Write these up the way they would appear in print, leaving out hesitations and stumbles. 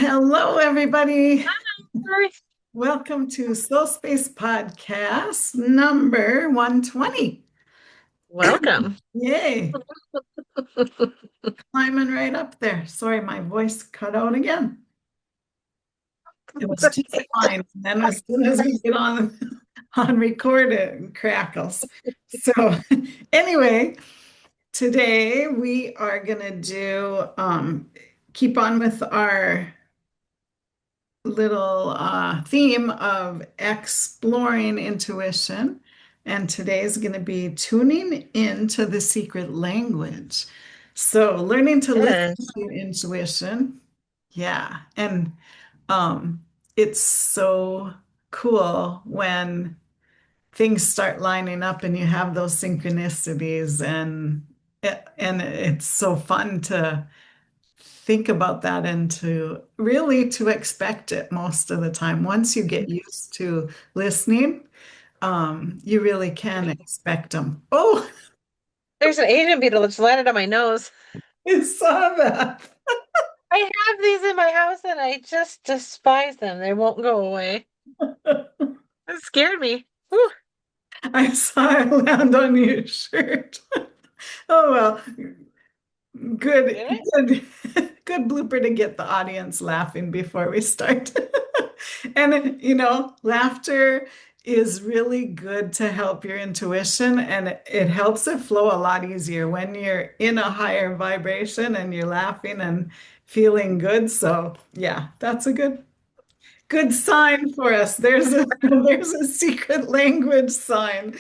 Hello, everybody. Hi. Welcome to SoulSpace Podcast number 120. Welcome. Yay, climbing right up there. Sorry, my voice cut out again. It was just fine. And then as soon as we get on record, it crackles. So anyway, today we are gonna do keep on with our little theme of exploring intuition. And today is going to be tuning into the secret language. So, learning to listen Yes. to your intuition. Yeah. And um, it's so cool when things start lining up and you have those synchronicities and it's so fun to think about that and to really to expect it most of the time. Once you get used to listening, you really can expect them. Oh, There's an Asian beetle that's landed on my nose. I saw that. I have these in my house and I just despise them. They won't go away. It scared me. Whew. I saw it land on your shirt. Oh well, good, Did it? good, good blooper to get the audience laughing before we start. And laughter is really good to help your intuition and it helps it flow a lot easier when you're in a higher vibration and you're laughing and feeling good. So yeah, that's a good sign for us. There's a secret language sign.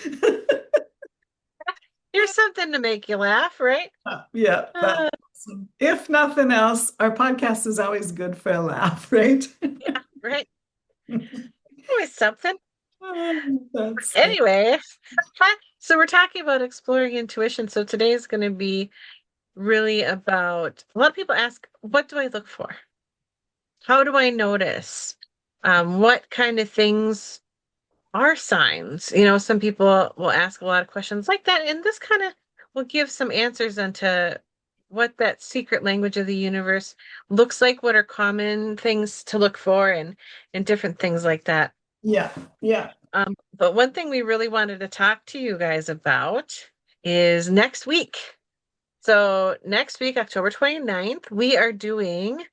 Here's something to make you laugh, right? Yeah, that's Uh, awesome. If nothing else, our podcast is always good for a laugh, right? yeah, right. Always something. That's Anyway, so we're talking about exploring intuition. So today is going to be really about a lot of people ask, what do I look for? How do I notice? What kind of things are signs? Some people will ask a lot of questions like that, and this kind of will give some answers onto what that secret language of the universe looks like, what are common things to look for, and different things like that. yeah, yeah. But one thing we really wanted to talk to you guys about is next week. So next week, October 29th, we are doing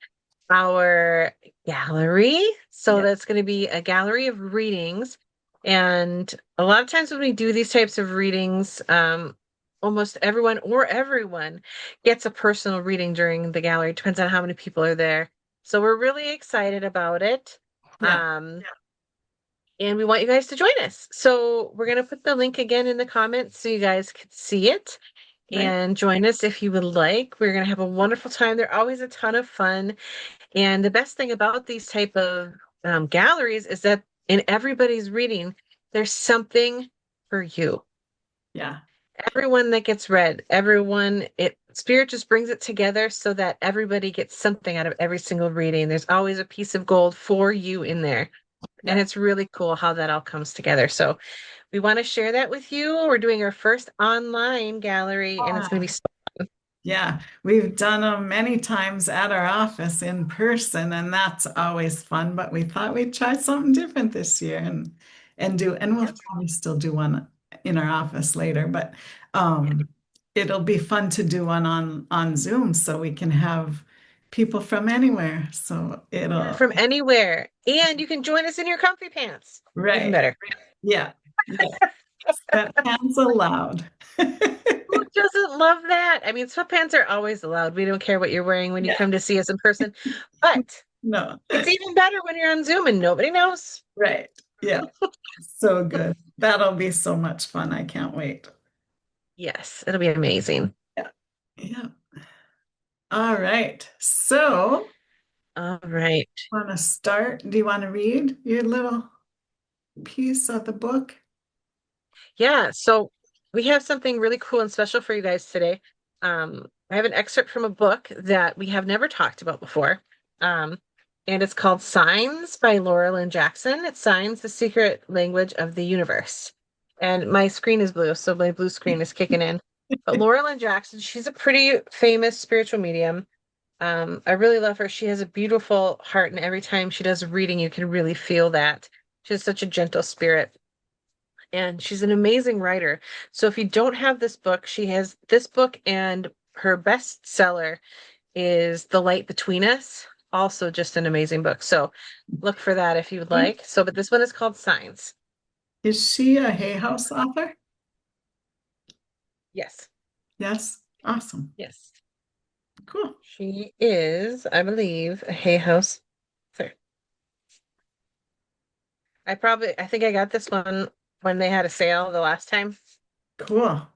our gallery. So Yeah. that's going to be a gallery of readings. And a lot of times when we do these types of readings, almost everyone gets a personal reading during the gallery. It depends on how many people are there. So we're really excited about it. Yeah. And we want you guys to join us. So we're going to put the link again in the comments so you guys can see it Right. and join us if you would like. We're going to have a wonderful time. They're always a ton of fun. And the best thing about these type of galleries is that in everybody's reading, there's something for you. Yeah. Everyone that gets read, Spirit just brings it together so that everybody gets something out of every single reading. There's always a piece of gold for you in there. And Yeah. it's really cool how that all comes together. So we want to share that with you. We're doing our first online gallery, and it's going to be so Yeah. We've done them many times at our office in person, and that's always fun. But we thought we'd try something different this year and we'll yep. probably still do one in our office later, but it'll be fun to do one on Zoom so we can have people from anywhere. So Yeah, it'll from anywhere. And you can join us in your comfy pants. Even right. better. Yeah. Yeah. Sweatpants allowed. Who doesn't love that? I mean, sweatpants are always allowed. We don't care what you're wearing when you Yeah. come to see us in person. But No. it's even better when you're on Zoom and nobody knows. Right. Yeah. So good. That'll be so much fun. I can't wait. Yes, it'll be amazing. Yeah. Yeah. All right. So, All right. want to start? Do you want to read your little piece of the book? Yeah, so we have something really cool and special for you guys today. I have an excerpt from a book that we have never talked about before. Um, and it's called Signs by Lynne Jackson. It's Signs, the Secret Language of the Universe. And my screen is blue, so my blue screen is kicking in. But Lynne Jackson, she's a pretty famous spiritual medium. I really love her. She has a beautiful heart, and every time she does a reading, you can really feel that. She has such a gentle spirit, and she's an amazing writer. So if you don't have this book, she has this book, and her bestseller is The Light Between Us. Also, just an amazing book. So look for that if you would like. So, but this one is called Signs. Is she a Hay House author? Yes. Yes. Awesome. Yes. Cool. She is, I believe, a Hay House. Sorry. I think I got this one when they had a sale the last time. Cool.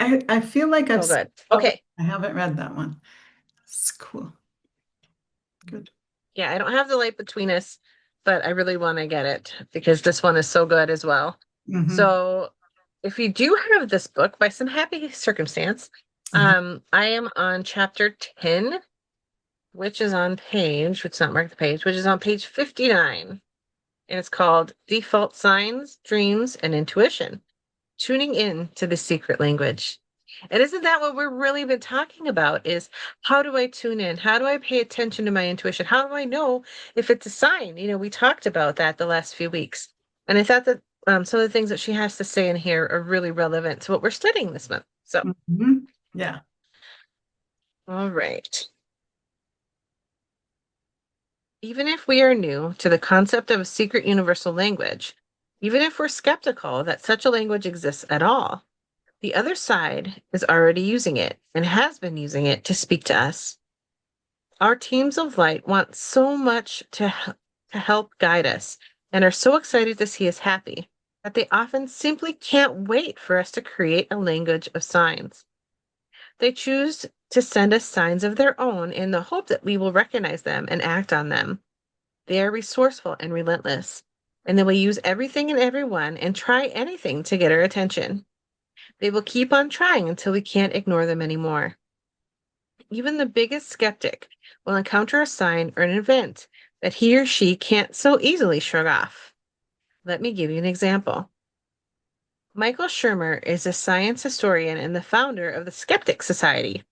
I feel like I've So seen good. it, but Okay. I haven't read that one. It's cool. Good. Yeah, I don't have The Light Between Us, but I really want to get it because this one is so good as well. Hmm. So if you do have this book by some happy circumstance, I am on chapter 10, which is on page, it's not marked the page, which is on page 59. And it's called Default Signs, Dreams, and Intuition, Tuning in to the Secret Language. And isn't that what we're really been talking about is how do I tune in? How do I pay attention to my intuition? How do I know if it's a sign? We talked about that the last few weeks. And I thought that some of the things that she has to say in here are really relevant to what we're studying this month. So, Hmm. Yeah. all right. Even if we are new to the concept of a secret universal language, even if we're skeptical that such a language exists at all, the other side is already using it and has been using it to speak to us. Our teams of light want so much to help guide us and are so excited to see us happy that they often simply can't wait for us to create a language of signs. They choose to send us signs of their own in the hope that we will recognize them and act on them. They are resourceful and relentless, and they will use everything and everyone and try anything to get our attention. They will keep on trying until we can't ignore them anymore. Even the biggest skeptic will encounter a sign or an event that he or she can't so easily shrug off. Let me give you an example. Michael Shermer is a science historian and the founder of the Skeptic Society,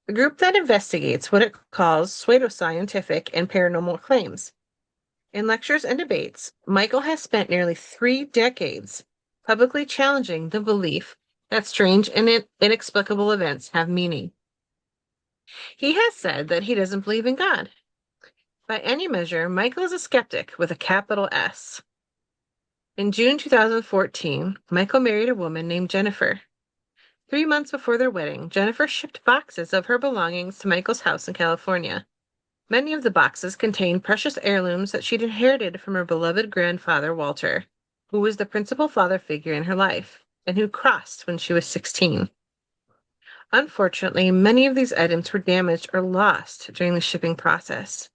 a group that investigates what it calls pseudoscientific and paranormal claims. In lectures and debates, Michael has spent nearly 3 decades publicly challenging the belief that strange and inexplicable events have meaning. He has said that he doesn't believe in God. By any measure, Michael is a skeptic with a capital S. In June 2014, Michael married a woman named Jennifer. 3 months before their wedding, Jennifer shipped boxes of her belongings to Michael's house in California. Many of the boxes contained precious heirlooms that she'd inherited from her beloved grandfather, Walter, who was the principal father figure in her life, and who crossed when she was 16. Unfortunately, many of these items were damaged or lost during the shipping process.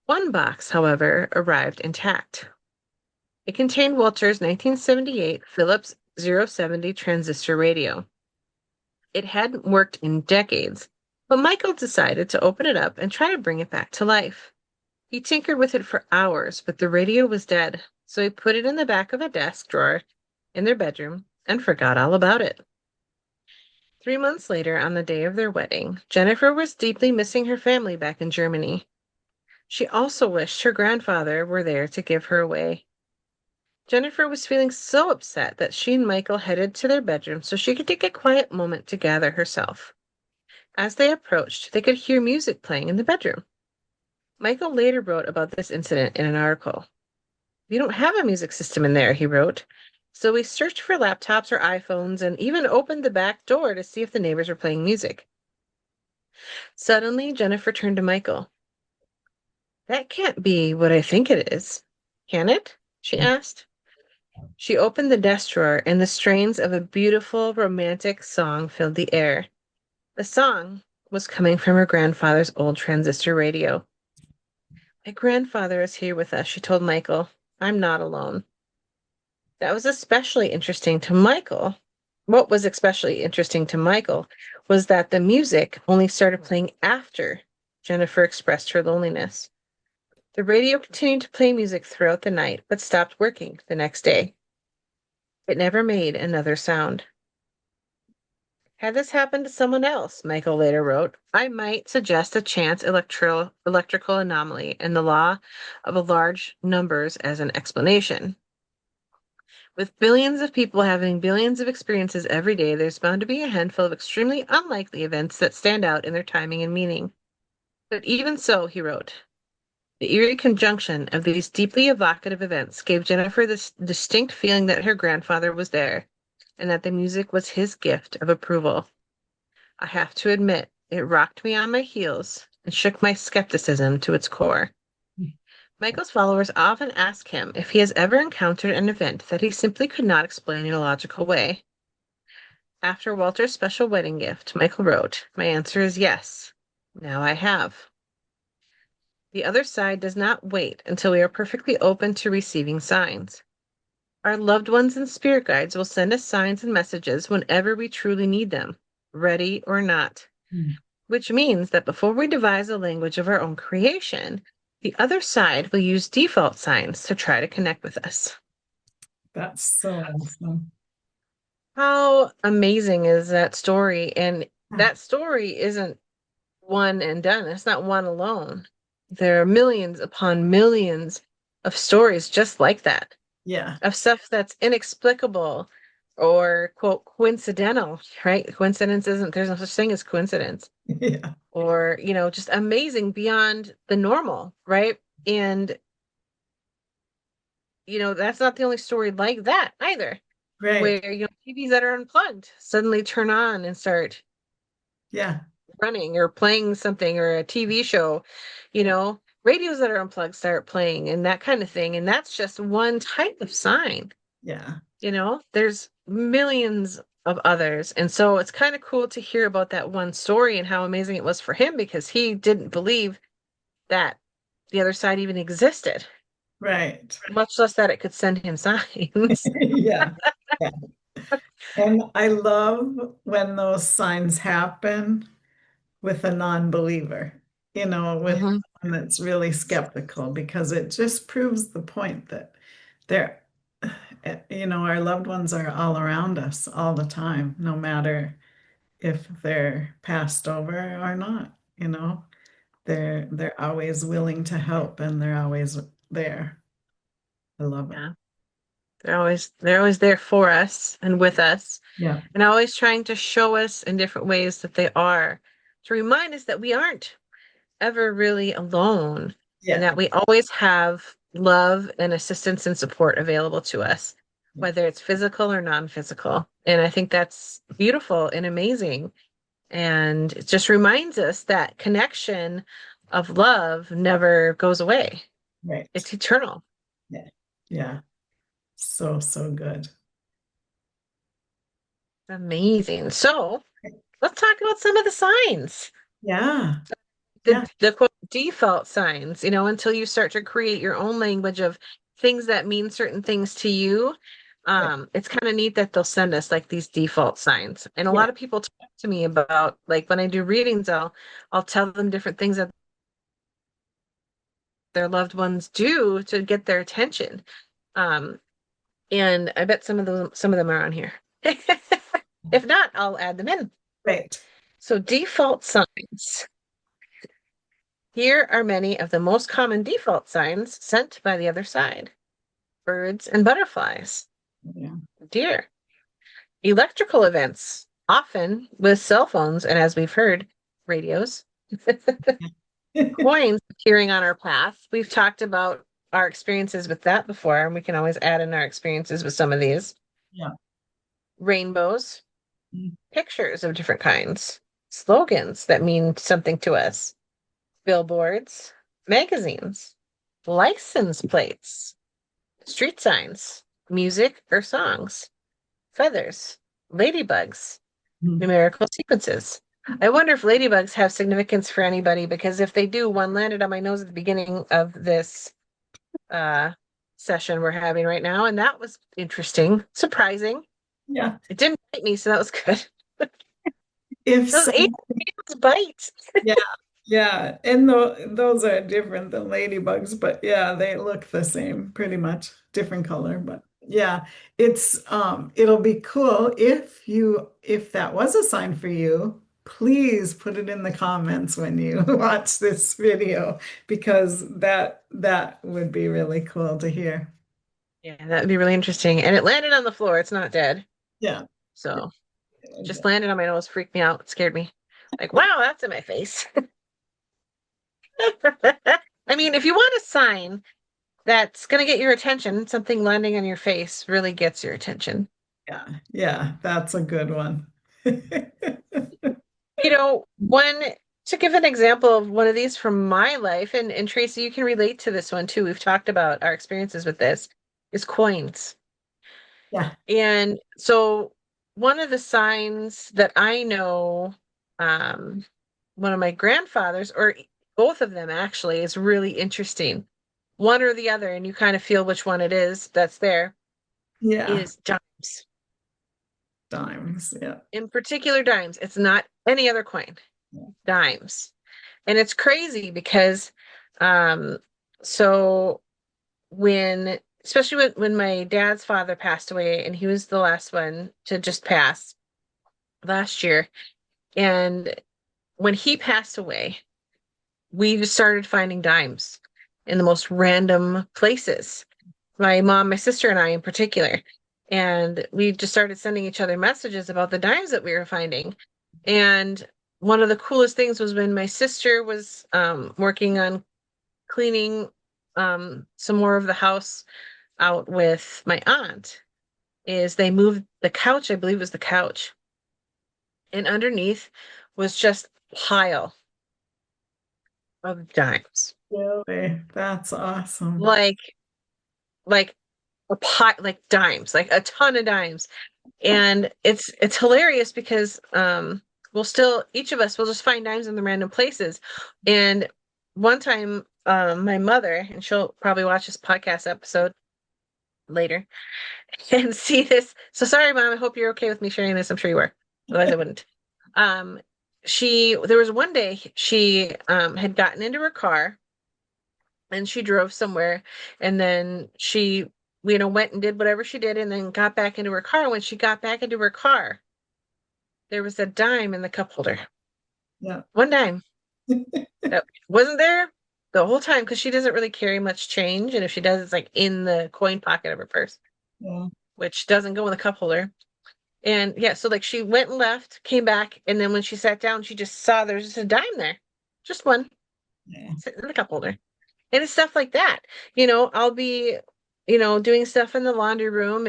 One box, however, arrived intact. It contained Walter's 1978 Philips 070 transistor radio. It hadn't worked in decades, but Michael decided to open it up and try to bring it back to life. He tinkered with it for hours, but the radio was dead, so he put it in the back of a desk drawer in their bedroom and forgot all about it. 3 months later, on the day of their wedding, Jennifer was deeply missing her family back in Germany. She also wished her grandfather were there to give her away. Jennifer was feeling so upset that she and Michael headed to their bedroom so she could take a quiet moment to gather herself. As they approached, they could hear music playing in the bedroom. Michael later wrote about this incident in an article. "We don't have a music system in there," he wrote. "So we searched for laptops or iPhones and even opened the back door to see if the neighbors were playing music." Suddenly, Jennifer turned to Michael. "That can't be what I think it is, can it?" she asked. She opened the desk drawer, and the strains of a beautiful, romantic song filled the air. The song was coming from her grandfather's old transistor radio. "My grandfather is here with us," she told Michael. "I'm not alone." That was especially interesting to Michael. What was especially interesting to Michael was that the music only started playing after Jennifer expressed her loneliness. The radio continued to play music throughout the night, but stopped working the next day. It never made another sound. Had this happened to someone else, Michael later wrote, I might suggest a chance electrical anomaly and the law of large numbers as an explanation. With billions of people having billions of experiences every day, there's bound to be a handful of extremely unlikely events that stand out in their timing and meaning. But even so, he wrote, the eerie conjunction of these deeply evocative events gave Jennifer this distinct feeling that her grandfather was there, and that the music was his gift of approval. I have to admit, it rocked me on my heels and shook my skepticism to its core. Michael's followers often ask him if he has ever encountered an event that he simply could not explain in a logical way. After Walter's special wedding gift, Michael wrote, my answer is yes. Now I have. The other side does not wait until we are perfectly open to receiving signs. Our loved ones and spirit guides will send us signs and messages whenever we truly need them, ready or not. Mm. Which means that before we devise a language of our own creation, the other side will use default signs to try to connect with us. That's so awesome. How amazing is that story? And Yeah. that story isn't one and done. It's not one alone. There are millions upon millions of stories just like that, Yeah. of stuff that's inexplicable or, quote, coincidental, right? Coincidence isn't, there's no such thing as coincidence. Yeah. Or, just amazing beyond the normal, right? And, that's not the only story like that either, Right. where, TVs that are unplugged suddenly turn on and start Yeah. running or playing something or a TV show, Yeah. radios that are unplugged start playing and that kind of thing. And that's just one type of sign, Yeah. there's millions of others. And so it's kind of cool to hear about that one story and how amazing it was for him because he didn't believe that the other side even existed, Right. much less that it could send him signs. Yeah. Yeah. And I love when those signs happen with a non-believer, with Hmm. someone that's really skeptical, because it just proves the point that they're, our loved ones are all around us all the time, no matter if they're passed over or not, they're always willing to help and they're always there. I love it. Yeah. They're always there for us and with us Yeah. and always trying to show us in different ways that they are, to remind us that we aren't ever really alone and Yeah. that we always have love and assistance and support available to us, whether it's physical or non-physical. And I think that's beautiful and amazing. And it just reminds us that connection of love never goes away. Right. It's eternal. Yeah. Yeah. So, so good. Amazing. So let's talk about some of the signs. Yeah. Yeah. The quote default signs, until you start to create your own language of things that mean certain things to you. Right. It's kind of neat that they'll send us like these default signs. And a Yeah. lot of people talk to me about like when I do readings, I'll tell them different things that their loved ones do to get their attention. Um, and I bet some of them are on here. If not, I'll add them in. Right. So default signs. Here are many of the most common default signs sent by the other side. Birds and butterflies, Yeah. deer, electrical events, often with cell phones, and as we've heard, radios, coins appearing on our path. We've talked about our experiences with that before, and we can always add in our experiences with some of these. Yeah. Rainbows, Mm. pictures of different kinds, slogans that mean something to us, billboards, magazines, license plates, street signs, music or songs, feathers, ladybugs, Mm. numerical sequences. I wonder if ladybugs have significance for anybody because if they do, one landed on my nose at the beginning of this uh, session we're having right now, and that was interesting, surprising. Yeah. It didn't bite me, so that was good. If Those so, aliens bite. yeah. Yeah. And those are different than ladybugs, but yeah, they look the same pretty much. Different color, but Yeah, it'll be cool if that was a sign for you, please put it in the comments when you watch this video because that would be really cool to hear. Yeah, that'd be really interesting. And it landed on the floor. It's not dead. Yeah. So just landed on my nose, freaked me out, scared me. Like, wow, that's in my face. I mean, if you want a sign that's going to get your attention, something landing on your face really gets your attention. Yeah. Yeah, that's a good one. One to give an example of one of these from my life, and Tracy, you can relate to this one too. We've talked about our experiences with this, is coins. Yeah. And so one of the signs that I know, um, one of my grandfathers, or both of them actually, is really interesting. One or the other, and you kind of feel which one it is that's there, Yeah. is dimes. Dimes. Yeah. In particular, dimes. It's not any other coin, dimes. And it's crazy because um so when especially when my dad's father passed away and he was the last one to just pass last year, and when he passed away we just started finding dimes in the most random places, my mom, my sister, and I in particular. And we just started sending each other messages about the dimes that we were finding. And one of the coolest things was when my sister was working on cleaning some more of the house out with my aunt, is they moved the couch, I believe it was the couch, and underneath was just a pile of dimes. Really? That's awesome. Like like a pot, like dimes, like a ton of dimes. And it's hilarious because we'll still, each of us will just find dimes in the random places. And one time my mother, and she'll probably watch this podcast episode later and see this. So sorry, Mom, I hope you're okay with me sharing this. I'm sure you were. Otherwise I wouldn't. Um there was one day she had gotten into her car and she drove somewhere, and then she went and did whatever she did and then got back into her car. When she got back into her car, there was a dime in the cup holder. Yeah. One dime that wasn't there the whole time because she doesn't really carry much change, and if she does, it's like in the coin pocket of her purse, Yeah. which doesn't go in the cup holder. And yeah, so like she went and left, came back, and then when she sat down, she just saw there's just a dime there, just one Yeah. sitting in the cup holder. And it's stuff like that. I'll be, doing stuff in the laundry room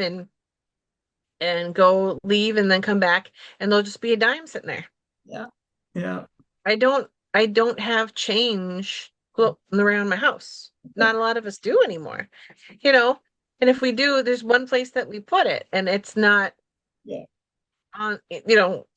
and go leave and then come back and there'll just be a dime sitting there. Yeah. Yeah. I don't have change floating around my house. Not a lot of us do anymore. You know, and if we do, there's one place that we put it and it's not Yeah. on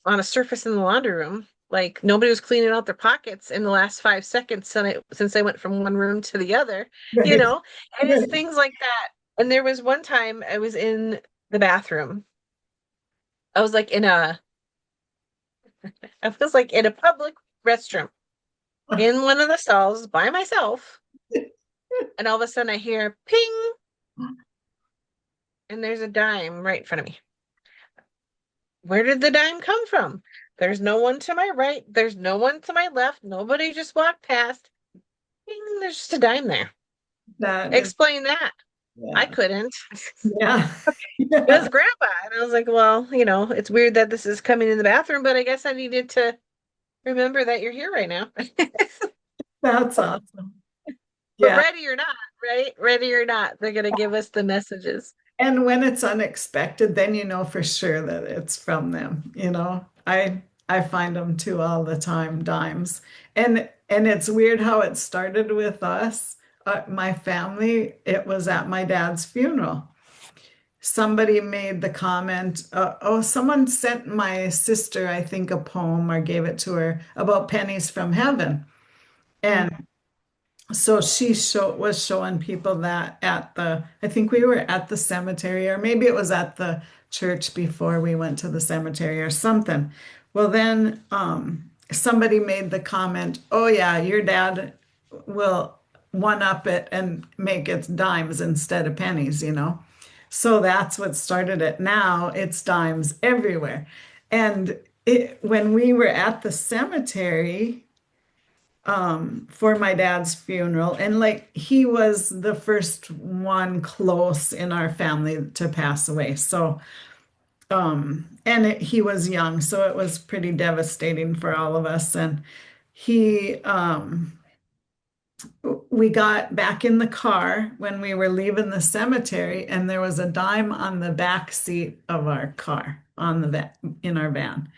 a surface in the laundry room. Like nobody was cleaning out their pockets in the last 5 seconds since they went from one room to the other, you Right. know, and it's Right. things like that. And there was one time I was in the bathroom. I was like in a, I was like in a public restroom in one of the stalls by myself. And all of a sudden I hear ping and there's a dime right in front of me. Where did the dime come from? There's no one to my right. There's no one to my left. Nobody just walked past. Ding, there's just a dime there. That is, Explain that. I yeah. couldn't. Yeah. It was Yeah. grandpa. And I was like, well, it's weird that this is coming in the bathroom, but I guess I needed to remember that you're here right now. That's awesome. But Yeah. ready or not, right? Ready or not, they're going to give us the messages. And when it's unexpected, then you know for sure that it's from them, you know. I find them too all the time, dimes. And it's weird how it started with us, my family. It was at my dad's funeral. Somebody made the comment, oh, someone sent my sister, I think, a poem or gave it to her about pennies from heaven. Mm. And so was showing people that I think we were at the cemetery, or maybe it was at the church before we went to the cemetery or something. Well, then somebody made the comment, oh yeah, your dad will one up it and make it dimes instead of pennies, you know. So that's what started it. Now it's dimes everywhere. And when we were at the cemetery, for my dad's funeral, and like he was the first one close in our family to pass away. So, he was young, so it was pretty devastating for all of us. And he, we got back in the car when we were leaving the cemetery, and there was a dime on the back seat of our car on the in our van.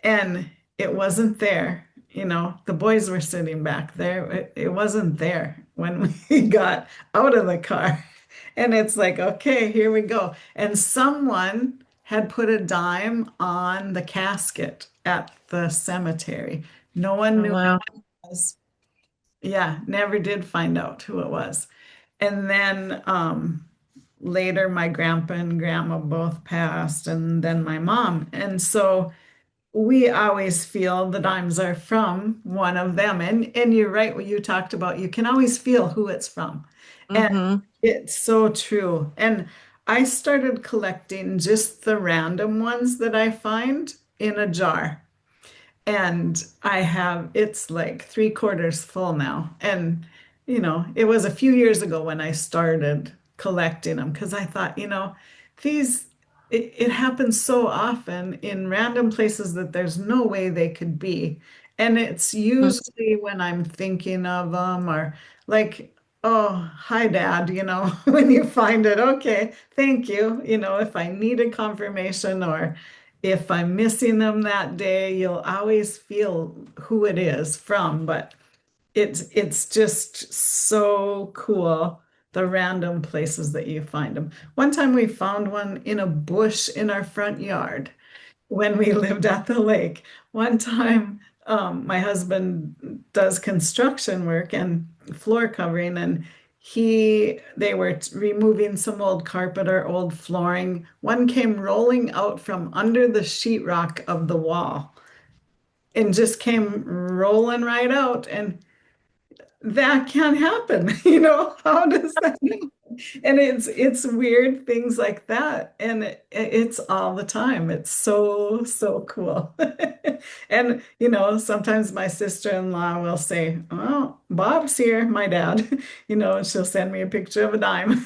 And it wasn't there. The boys were sitting back there. It wasn't there when we got out of the car. And it's like, okay, here we go. And someone had put a dime on the casket at the cemetery. No one Oh, knew wow. who it was. Yeah, never did find out who it was. And then later, my grandpa and grandma both passed, and then my mom. And so we always feel the dimes are from one of them. And you're right, what you talked about, you can always feel who it's from. And Mm-hmm. it's so true. And I started collecting just the random ones that I find in a jar. And it's like three-quarters full now. And, it was a few years ago when I started collecting them because I thought, these, it happens so often in random places that there's no way they could be. And it's usually when I'm thinking of them or like, oh, hi, Dad, when you find it, okay, thank you. If I need a confirmation or if I'm missing them that day, you'll always feel who it is from, but it's just so cool the random places that you find them. One time we found one in a bush in our front yard when we lived at the lake. One time, my husband does construction work and floor covering, and they were removing some old carpet or old flooring. One came rolling out from under the sheetrock of the wall and just came rolling right out. And that can't happen. How does that happen? And it's weird things like that. And it's all the time. It's so, so cool. And, sometimes my sister-in-law will say, "Oh, Bob's here, my dad," and she'll send me a picture of a dime.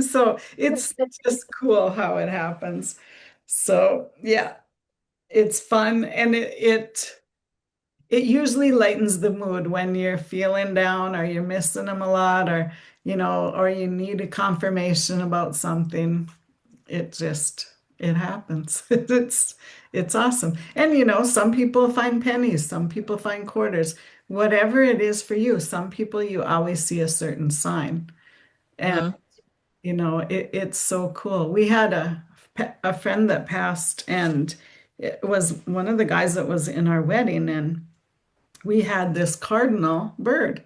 So it's just cool how it happens. So yeah, it's fun. And it usually lightens the mood when you're feeling down or you're missing them a lot or you need a confirmation about something. It happens. It's awesome. And some people find pennies, some people find quarters, whatever it is for you. Some people you always see a certain sign. And Mm-hmm. it's so cool. We had a friend that passed, and it was one of the guys that was in our wedding, and we had this cardinal bird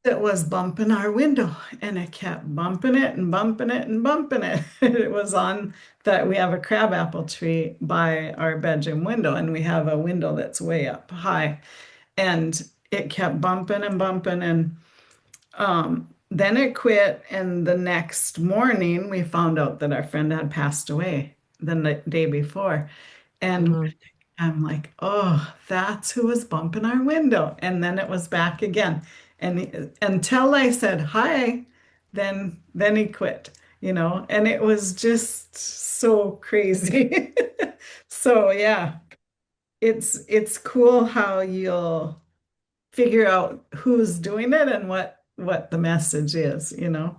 that was bumping our window, and it kept bumping it and bumping it and bumping it. It was on that we have a crabapple tree by our bedroom window, and we have a window that's way up high, and it kept bumping and bumping, and then it quit. And the next morning we found out that our friend had passed away the day before. And Mm-hmm. I'm like, oh, that's who was bumping our window. And then it was back again. And until I said hi, then he quit, and it was just so crazy. So yeah, it's cool how you'll figure out who's doing it and what the message is. Right.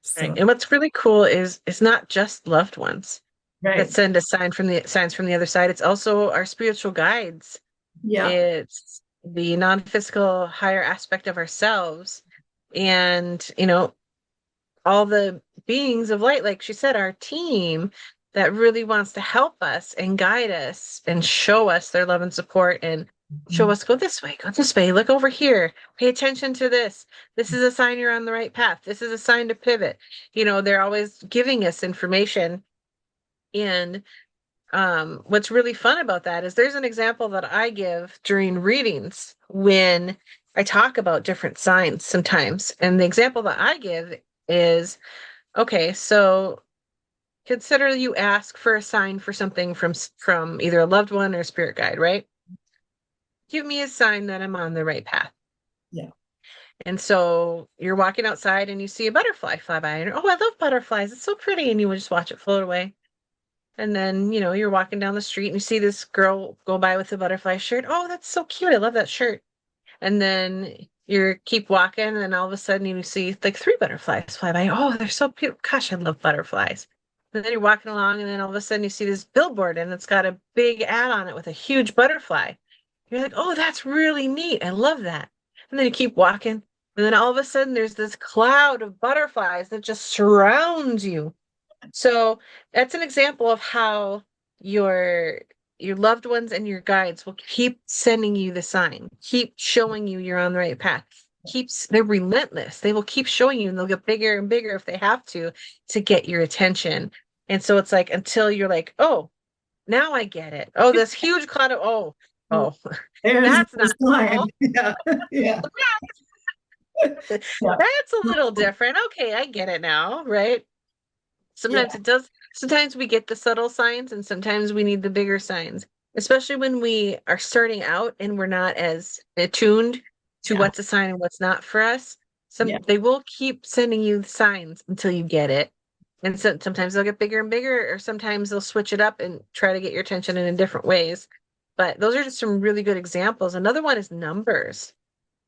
So And what's really cool is it's not just loved ones that right. send a signs from the other side. It's also our spiritual guides. Yeah. It's the non-physical higher aspect of ourselves. And, all the beings of light, like she said, our team that really wants to help us and guide us and show us their love and support and show us go this way, look over here, pay attention to this. This is a sign you're on the right path. This is a sign to pivot. They're always giving us information. And what's really fun about that is there's an example that I give during readings when I talk about different signs sometimes. And the example that I give is Okay, so consider you ask for a sign for something from either a loved one or a spirit guide, right? Give me a sign that I'm on the right path. Yeah. And so you're walking outside and you see a butterfly fly by, and oh, I love butterflies. It's so pretty. And you would just watch it float away. And then, you're walking down the street and you see this girl go by with a butterfly shirt. Oh, that's so cute. I love that shirt. And then you keep walking, and all of a sudden you see like three butterflies fly by. Oh, they're so cute. Gosh, I love butterflies. And then you're walking along, and then all of a sudden you see this billboard, and it's got a big ad on it with a huge butterfly. You're like, oh, that's really neat. I love that. And then you keep walking, and then all of a sudden there's this cloud of butterflies that just surrounds you. So that's an example of how your your loved ones and your guides will keep sending you the sign, keep showing you you're on the right path. They're relentless. They will keep showing you, and they'll get bigger and bigger if they have to get your attention. And so it's like until you're like, oh, now I get it. Oh, this huge cloud of oh, There's that's the not sign. normal. Yeah. Yeah. Yeah. That's a little different. Okay, I get it now, right? Yeah. Sometimes it does. Sometimes we get the subtle signs, and sometimes we need the bigger signs, especially when we are starting out and we're not as attuned to Yeah. what's a sign and what's not for us. Yeah. They will keep sending you signs until you get it. And so sometimes they'll get bigger and bigger, or sometimes they'll switch it up and try to get your attention in different ways. But those are just some really good examples. Another one is numbers.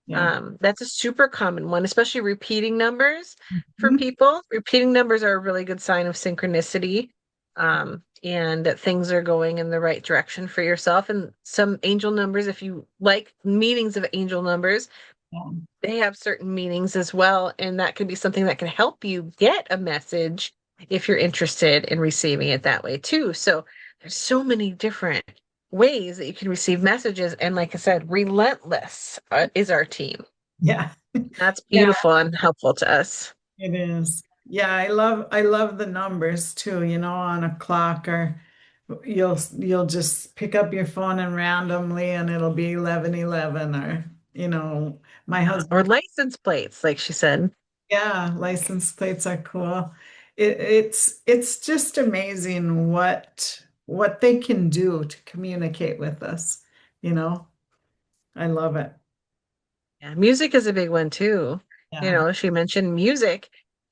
Yeah. That's a super common one, especially repeating numbers for Mhm. people. Repeating numbers are a really good sign of synchronicity, and that things are going in the right direction for yourself. And some angel numbers, if you like meanings of angel numbers, Yeah. they have certain meanings as well. And that could be something that can help you get a message if you're interested in receiving it that way too. So there's so many different ways that you can receive messages. And like I said, relentless is our team. Yeah. That's Yeah, beautiful and helpful to us. it is. Yeah, I love the numbers too, on a clock, or you'll just pick up your phone and randomly and it'll be 11:11, or my Or husband. license plates, like she said. Yeah, license plates are cool. It's just amazing what they can do to communicate with us, you know. I love it. Yeah, music is a big one too. Yeah. She mentioned music.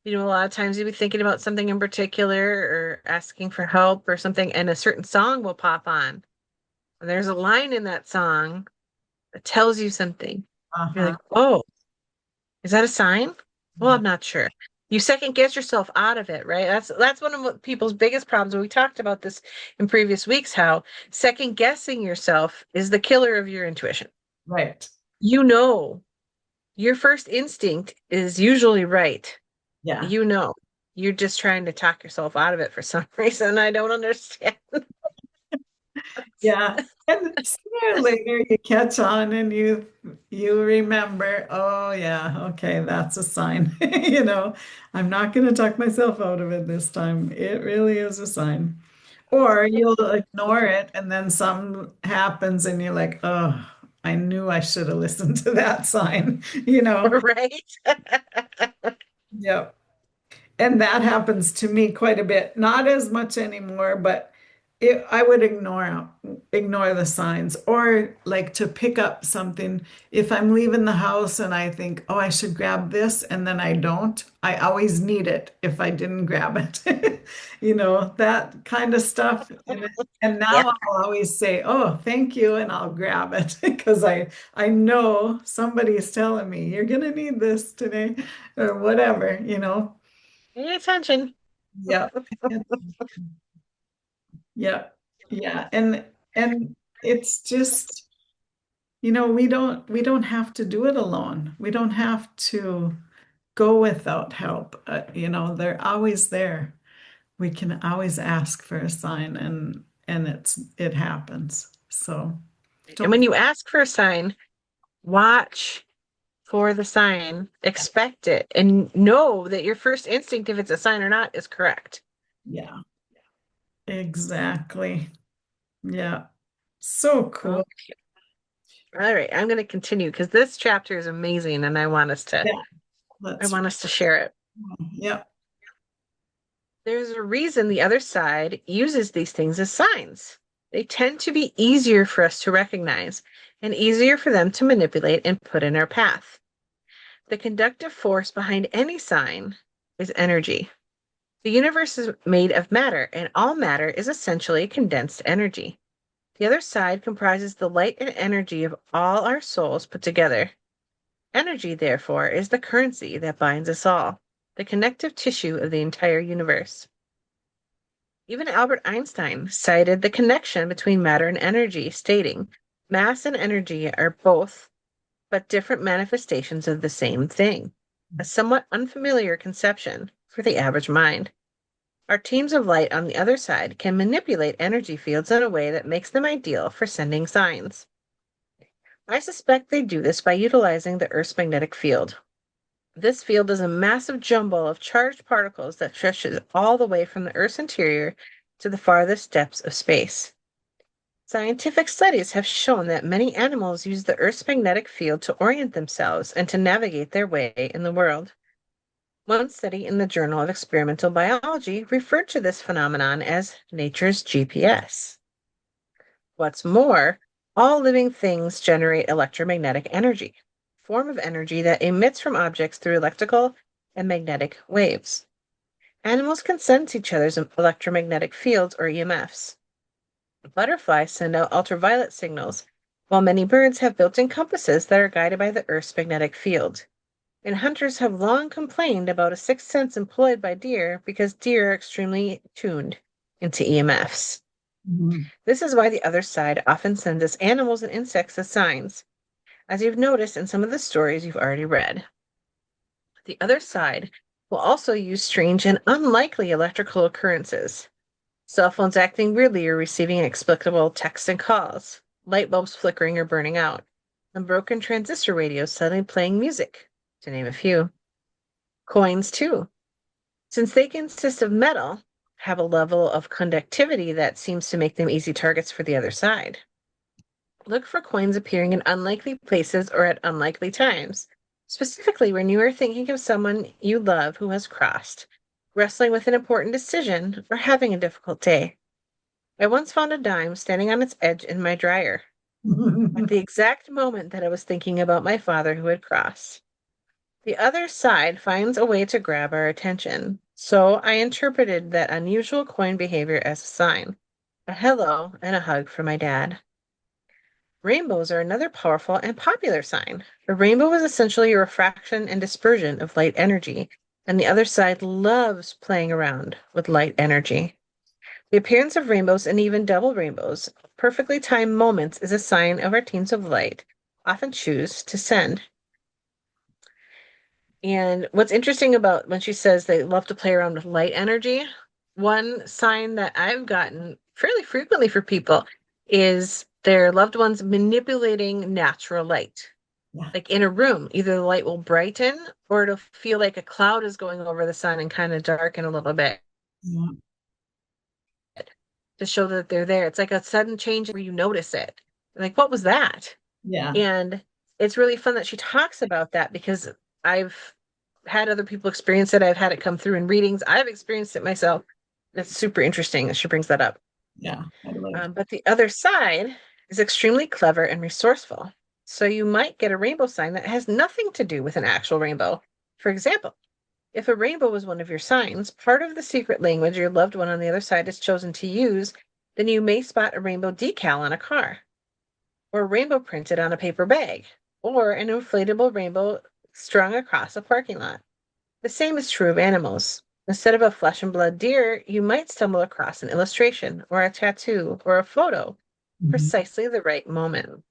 A lot of times you'll be thinking about something in particular or asking for help or something, and a certain song will pop on. And there's a line in that song that tells you something. You're Uh-huh. like, oh, is that a sign? Well, Yeah. I'm not sure. You second guess yourself out of it, right? That's one of people's biggest problems. We talked about this in previous weeks, how second guessing yourself is the killer of your intuition. Right. You know, your first instinct is usually right. Yeah. You know, you're just trying to talk yourself out of it for some reason. I don't understand. Yeah. And sooner or later you catch on and you remember, oh yeah, okay, that's a sign. I'm not going to talk myself out of it this time. It really is a sign. Or you'll ignore it and then something happens and you're like, oh, I knew I should have listened to that sign, you know. Right? Yep. And that happens to me quite a bit. Not as much anymore, but I would ignore the signs, or like to pick up something. If I'm leaving the house and I think, oh, I should grab this, and then I don't, I always need it if I didn't grab it. That kind of stuff. And Yeah. now I'll always say, oh, thank you, and I'll grab it because I know somebody's telling me you're gonna need this today or whatever. Pay attention. Yeah. Yeah. Yeah. And it's just, we don't have to do it alone. We don't have to go without help. They're always there. We can always ask for a sign, and it happens. So And don't, when you ask for a sign, watch for the sign, expect it, and know that your first instinct, if it's a sign or not, is correct. yeah, exactly. Yeah. So Oh, cool. all right, I'm going to continue because this chapter is amazing, and I want us to Yeah. I Let's, want us to share it. yeah. There's a reason the other side uses these things as signs. They tend to be easier for us to recognize and easier for them to manipulate and put in our path. The conductive force behind any sign is energy. The universe is made of matter, and all matter is essentially condensed energy. The other side comprises the light and energy of all our souls put together. Energy, therefore, is the currency that binds us all, the connective tissue of the entire universe. Even Albert Einstein cited the connection between matter and energy, stating, "Mass and energy are both but different manifestations of the same thing," a somewhat unfamiliar conception for the average mind. Our teams of light on the other side can manipulate energy fields in a way that makes them ideal for sending signs. I suspect they do this by utilizing the Earth's magnetic field. This field is a massive jumble of charged particles that stretches all the way from the Earth's interior to the farthest depths of space. Scientific studies have shown that many animals use the Earth's magnetic field to orient themselves and to navigate their way in the world. One study in the Journal of Experimental Biology referred to this phenomenon as nature's GPS. What's more, all living things generate electromagnetic energy, a form of energy that emits from objects through electrical and magnetic waves. Animals can sense each other's electromagnetic fields or EMFs. Butterflies send out ultraviolet signals, while many birds have built-in compasses that are guided by the Earth's magnetic field. And hunters have long complained about a sixth sense employed by deer because deer are extremely tuned into EMFs. Mhm. This is why the other side often sends us animals and insects as signs, as you've noticed in some of the stories you've already read. The other side will also use strange and unlikely electrical occurrences. Cell phones acting weirdly or receiving inexplicable texts and calls, light bulbs flickering or burning out, and broken transistor radios suddenly playing music, to name a few. Coins, too. Since they consist of metal, have a level of conductivity that seems to make them easy targets for the other side. Look for coins appearing in unlikely places or at unlikely times, specifically when you are thinking of someone you love who has crossed, wrestling with an important decision, or having a difficult day. I once found a dime standing on its edge in my dryer at the exact moment that I was thinking about my father who had crossed. The other side finds a way to grab our attention, so I interpreted that unusual coin behavior as a sign, a hello and a hug from my dad. Rainbows are another powerful and popular sign. A rainbow is essentially a refraction and dispersion of light energy, and the other side loves playing around with light energy. The appearance of rainbows and even double rainbows, perfectly timed moments, is a sign of our teams of light often choose to send. And what's interesting about when she says they love to play around with light energy, one sign that I've gotten fairly frequently for people is their loved ones manipulating natural light. Yeah. Like in a room, either the light will brighten or it'll feel like a cloud is going over the sun and kind of darken a little bit Yeah. to show that they're there. It's like a sudden change where you notice it. Like, what was that? Yeah. And it's really fun that she talks about that because I've had other people experience it. I've had it come through in readings. I've experienced it myself. It's super interesting that she brings that up. Yeah. I love. But the other side is extremely clever and resourceful. So you might get a rainbow sign that has nothing to do with an actual rainbow. For example, if a rainbow was one of your signs, part of the secret language your loved one on the other side has chosen to use, then you may spot a rainbow decal on a car, or a rainbow printed on a paper bag, or an inflatable rainbow strung across a parking lot. The same is true of animals. Instead of a flesh and blood deer, you might stumble across an illustration, or a tattoo, or a photo, Mhm. precisely the right moment.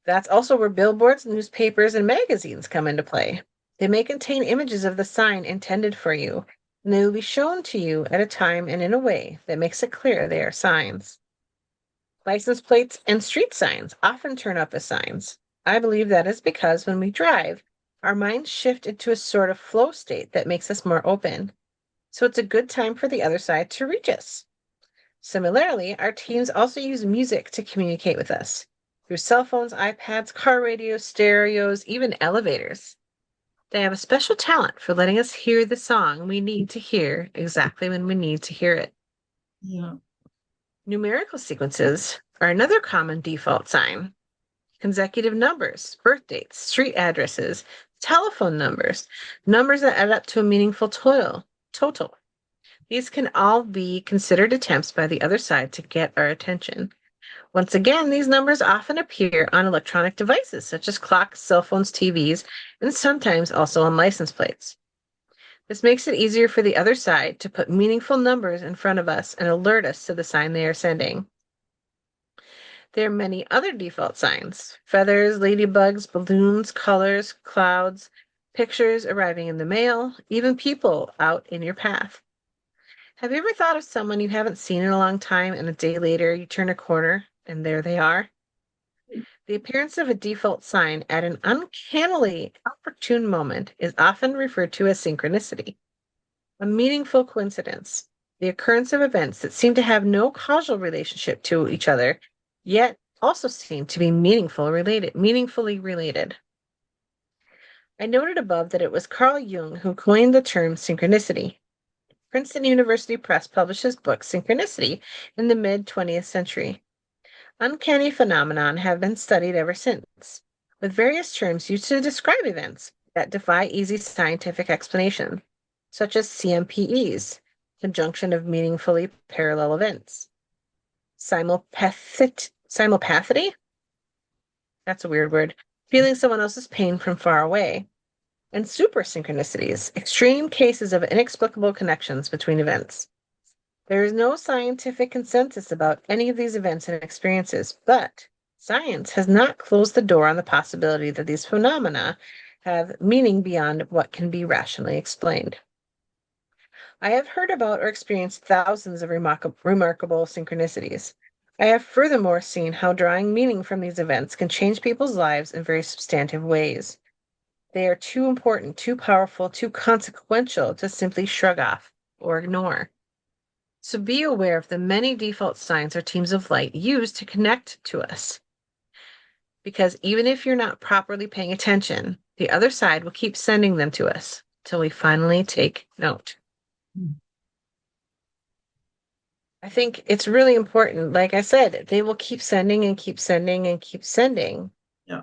That's also where billboards, newspapers, and magazines come into play. They may contain images of the sign intended for you, and they will be shown to you at a time and in a way that makes it clear they are signs. License plates and street signs often turn up as signs. I believe that is because when we drive, our minds shift into a sort of flow state that makes us more open. So it's a good time for the other side to reach us. Similarly, our teams also use music to communicate with us through cell phones, iPads, car radios, stereos, even elevators. They have a special talent for letting us hear the song we need to hear exactly when we need to hear it. Yeah. Numerical sequences are another common default sign. Consecutive numbers, birth dates, street addresses, telephone numbers, numbers that add up to a meaningful total. These can all be considered attempts by the other side to get our attention. Once again, these numbers often appear on electronic devices such as clocks, cell phones, TVs, and sometimes also on license plates. This makes it easier for the other side to put meaningful numbers in front of us and alert us to the sign they are sending. There are many other default signs: feathers, ladybugs, balloons, colors, clouds, pictures arriving in the mail, even people out in your path. Have you ever thought of someone you haven't seen in a long time and a day later you turn a corner and there they are? The appearance of a default sign at an uncannily opportune moment is often referred to as synchronicity, a meaningful coincidence, the occurrence of events that seem to have no causal relationship to each other, yet also seem to be meaningfully related. I noted above that it was Carl Jung who coined the term synchronicity. Princeton University Press published his book Synchronicity in the mid 20th century. Uncanny phenomenon have been studied ever since, with various terms used to describe events that defy easy scientific explanation, such as CMPEs, conjunction of meaningfully parallel events, simulpathity, that's a weird word, feeling someone else's pain from far away, and super synchronicities, extreme cases of inexplicable connections between events. There is no scientific consensus about any of these events and experiences, but science has not closed the door on the possibility that these phenomena have meaning beyond what can be rationally explained. I have heard about or experienced thousands of remarkable synchronicities. I have furthermore seen how drawing meaning from these events can change people's lives in very substantive ways. They are too important, too powerful, too consequential to simply shrug off or ignore. So be aware of the many default signs or teams of light used to connect to us. Because even if you're not properly paying attention, the other side will keep sending them to us till we finally take note. I think it's really important. Like I said, they will keep sending and keep sending and keep sending. Yeah.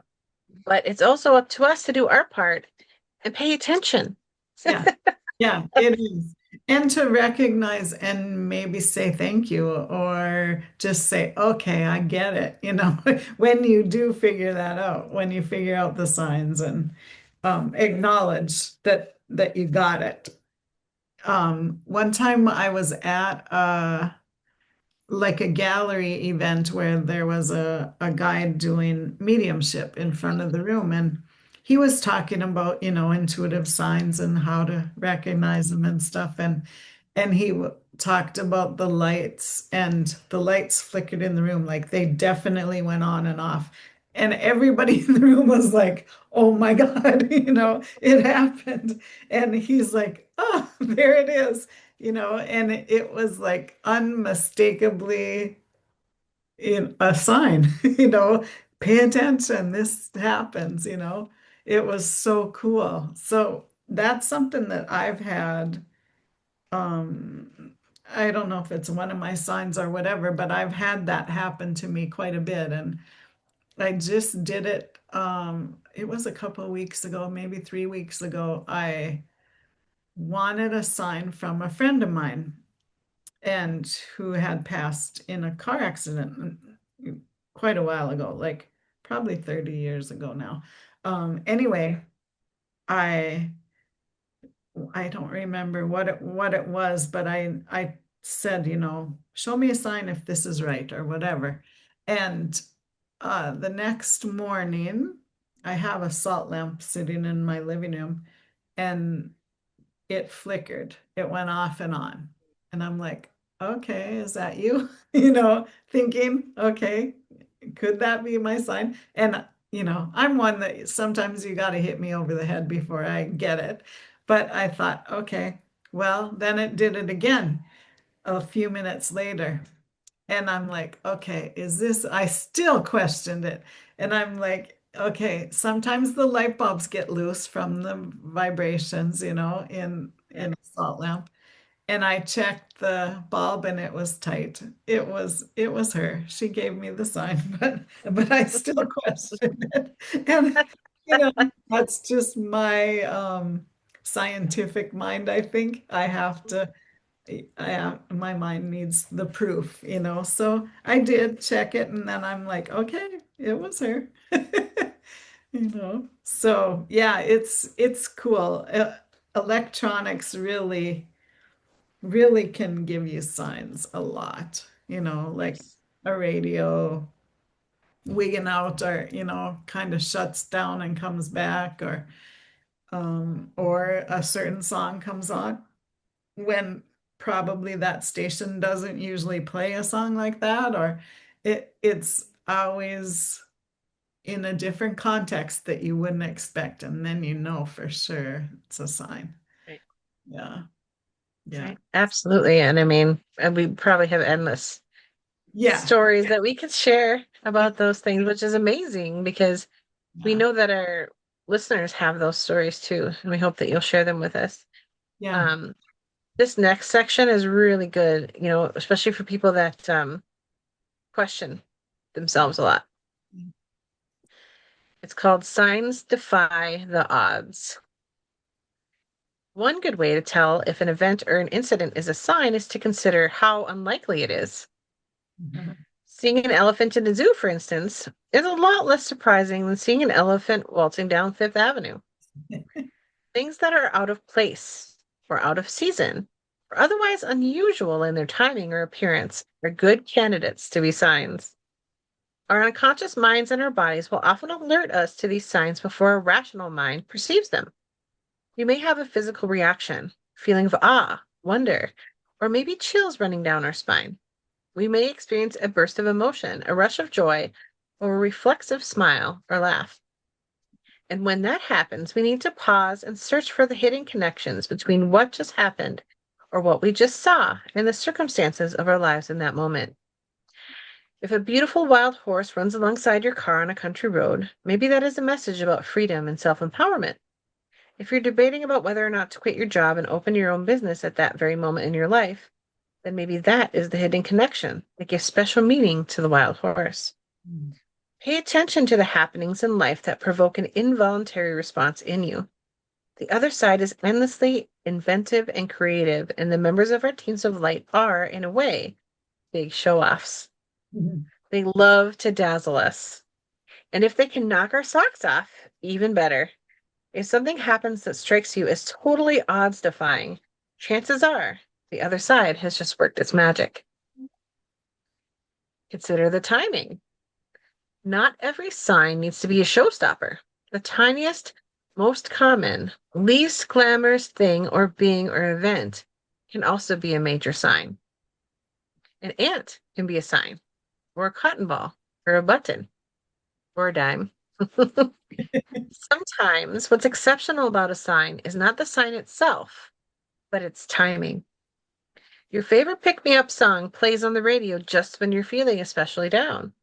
But it's also up to us to do our part and pay attention. Yeah. Yeah, it is. And to recognize and maybe say thank you or just say, okay, I get it. When you do figure that out, when you figure out the signs and acknowledge that you got it. One time I was at like a gallery event where there was a guide doing mediumship in front of the room, and he was talking about intuitive signs and how to recognize them and stuff, and he talked about the lights, and the lights flickered in the room, like they definitely went on and off, and everybody in the room was like, oh my God, it happened. And he's like, oh, there it is, and it was like unmistakably in a sign, pay attention, this happens. It was so cool. So that's something that I've had. I don't know if it's one of my signs or whatever, but I've had that happen to me quite a bit. And I just did it. It was a couple of weeks ago, maybe 3 weeks ago. I wanted a sign from a friend of mine and who had passed in a car accident quite a while ago, like probably 30 years ago now. Anyway, I I don't remember what it was, but I said, show me a sign if this is right or whatever. And the next morning, I have a salt lamp sitting in my living room, and it flickered. It went off and on. And I'm like, okay, is that you? Thinking, okay, could that be my sign? And, I'm one that sometimes you got to hit me over the head before I get it. But I thought, okay, well, then it did it again a few minutes later. And I'm like, okay, is this, I still questioned it. And I'm like, okay, sometimes the light bulbs get loose from the vibrations, Yeah. in a salt lamp. And I checked the bulb and it was tight. It was her. She gave me the sign, but I still questioned it. And that's just my scientific mind, I think. My mind needs the proof, So I did check it and then I'm like, okay, it was her. So yeah, it's cool. Electronics really can give you signs a lot, like Yes. a radio wigging out or, kind of shuts down and comes back or a certain song comes on when probably that station doesn't usually play a song like that, or it's always in a different context that you wouldn't expect, and then for sure it's a sign. Right. Yeah. Yeah. Right. Absolutely. And I mean, and we probably have endless Yeah. stories that we could share about those things, which is amazing because we Yeah. know that our listeners have those stories too, and we hope that you'll share them with us. Yeah. Um, this next section is really good, especially for people that question themselves a lot. It's called Signs Defy the Odds. One good way to tell if an event or an incident is a sign is to consider how unlikely it is. Seeing an elephant in the zoo, for instance, is a lot less surprising than seeing an elephant waltzing down Fifth Avenue. Things that are out of place or out of season or otherwise unusual in their timing or appearance are good candidates to be signs. Our unconscious minds and our bodies will often alert us to these signs before our rational mind perceives them. You may have a physical reaction, feeling of awe, wonder, or maybe chills running down our spine. We may experience a burst of emotion, a rush of joy, or a reflexive smile or laugh. And when that happens, we need to pause and search for the hidden connections between what just happened or what we just saw and the circumstances of our lives in that moment. If a beautiful wild horse runs alongside your car on a country road, maybe that is a message about freedom and self empowerment. If you're debating about whether or not to quit your job and open your own business at that very moment in your life, then maybe that is the hidden connection that gives special meaning to the wild horse. Pay attention to the happenings in life that provoke an involuntary response in you. The other side is endlessly inventive and creative, and the members of our teams of light are, in a way, big show offs. They love to dazzle us. And if they can knock our socks off, even better. If something happens that strikes you as totally odds defying, chances are the other side has just worked its magic. Consider the timing. Not every sign needs to be a showstopper. The tiniest, most common, least glamorous thing or being or event can also be a major sign. An ant can be a sign, or a cotton ball, or a button, or a dime. Sometimes what's exceptional about a sign is not the sign itself, but its timing. Your favorite pick me up song plays on the radio just when you're feeling especially down.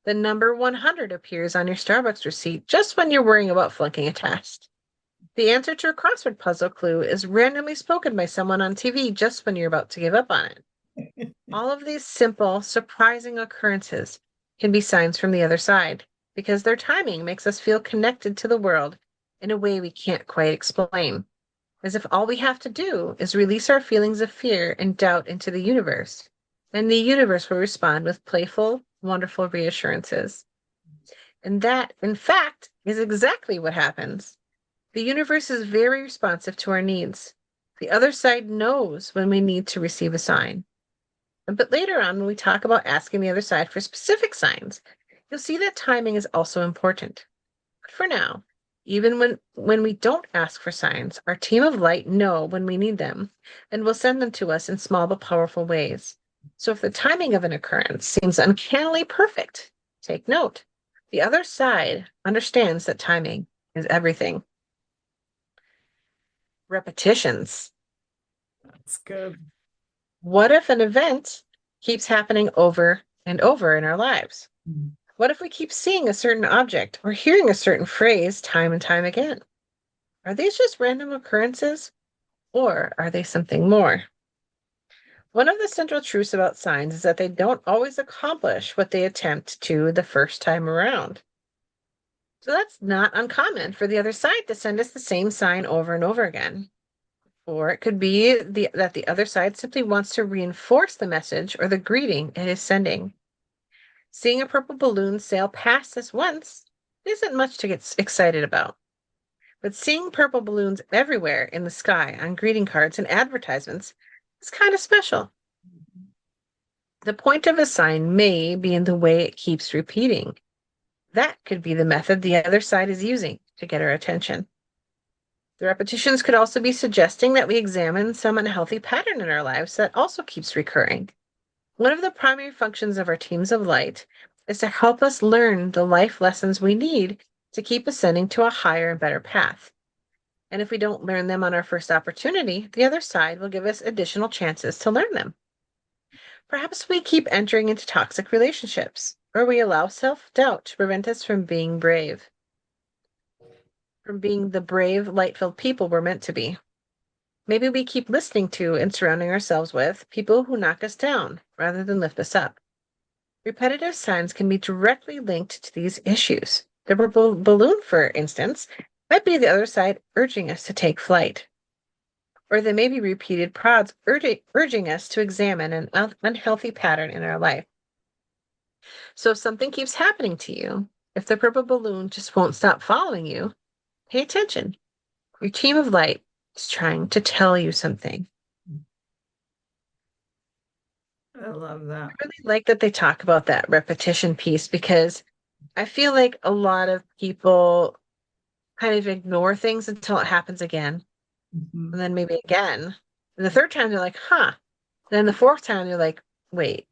The number 100 appears on your Starbucks receipt just when you're worrying about flunking a test. The answer to a crossword puzzle clue is randomly spoken by someone on TV just when you're about to give up on it. All of these simple, surprising occurrences can be signs from the other side because their timing makes us feel connected to the world in a way we can't quite explain, as if all we have to do is release our feelings of fear and doubt into the universe, and the universe will respond with playful, wonderful reassurances. And that, in fact, is exactly what happens. The universe is very responsive to our needs. The other side knows when we need to receive a sign. But later on, when we talk about asking the other side for specific signs, you'll see that timing is also important. But for now, even when we don't ask for signs, our team of light know when we need them and will send them to us in small but powerful ways. So if the timing of an occurrence seems uncannily perfect, take note. The other side understands that timing is everything. Repetitions. That's good. What if an event keeps happening over and over in our lives? What if we keep seeing a certain object or hearing a certain phrase time and time again? Are these just random occurrences, or are they something more? One of the central truths about signs is that they don't always accomplish what they attempt to the first time around. So that's not uncommon for the other side to send us the same sign over and over again. Or it could be that the other side simply wants to reinforce the message or the greeting it is sending. Seeing a purple balloon sail past us once isn't much to get excited about. But seeing purple balloons everywhere in the sky on greeting cards and advertisements is kind of special. The point of a sign may be in the way it keeps repeating. That could be the method the other side is using to get our attention. The repetitions could also be suggesting that we examine some unhealthy pattern in our lives that also keeps recurring. One of the primary functions of our teams of light is to help us learn the life lessons we need to keep ascending to a higher and better path. And if we don't learn them on our first opportunity, the other side will give us additional chances to learn them. Perhaps we keep entering into toxic relationships, or we allow self-doubt to prevent us from being brave, from being the brave, light-filled people we're meant to be. Maybe we keep listening to and surrounding ourselves with people who knock us down rather than lift us up. Repetitive signs can be directly linked to these issues. The balloon, for instance, might be the other side urging us to take flight. Or there may be repeated prods urging us to examine an unhealthy pattern in our life. So if something keeps happening to you, if the purple balloon just won't stop following you, pay attention. Your team of light is trying to tell you something. I love that. I really like that they talk about that repetition piece because I feel like a lot of people kind of ignore things until it happens again, Mhm. and then maybe again. And the third time they're like, huh. And then the fourth time they're like, wait.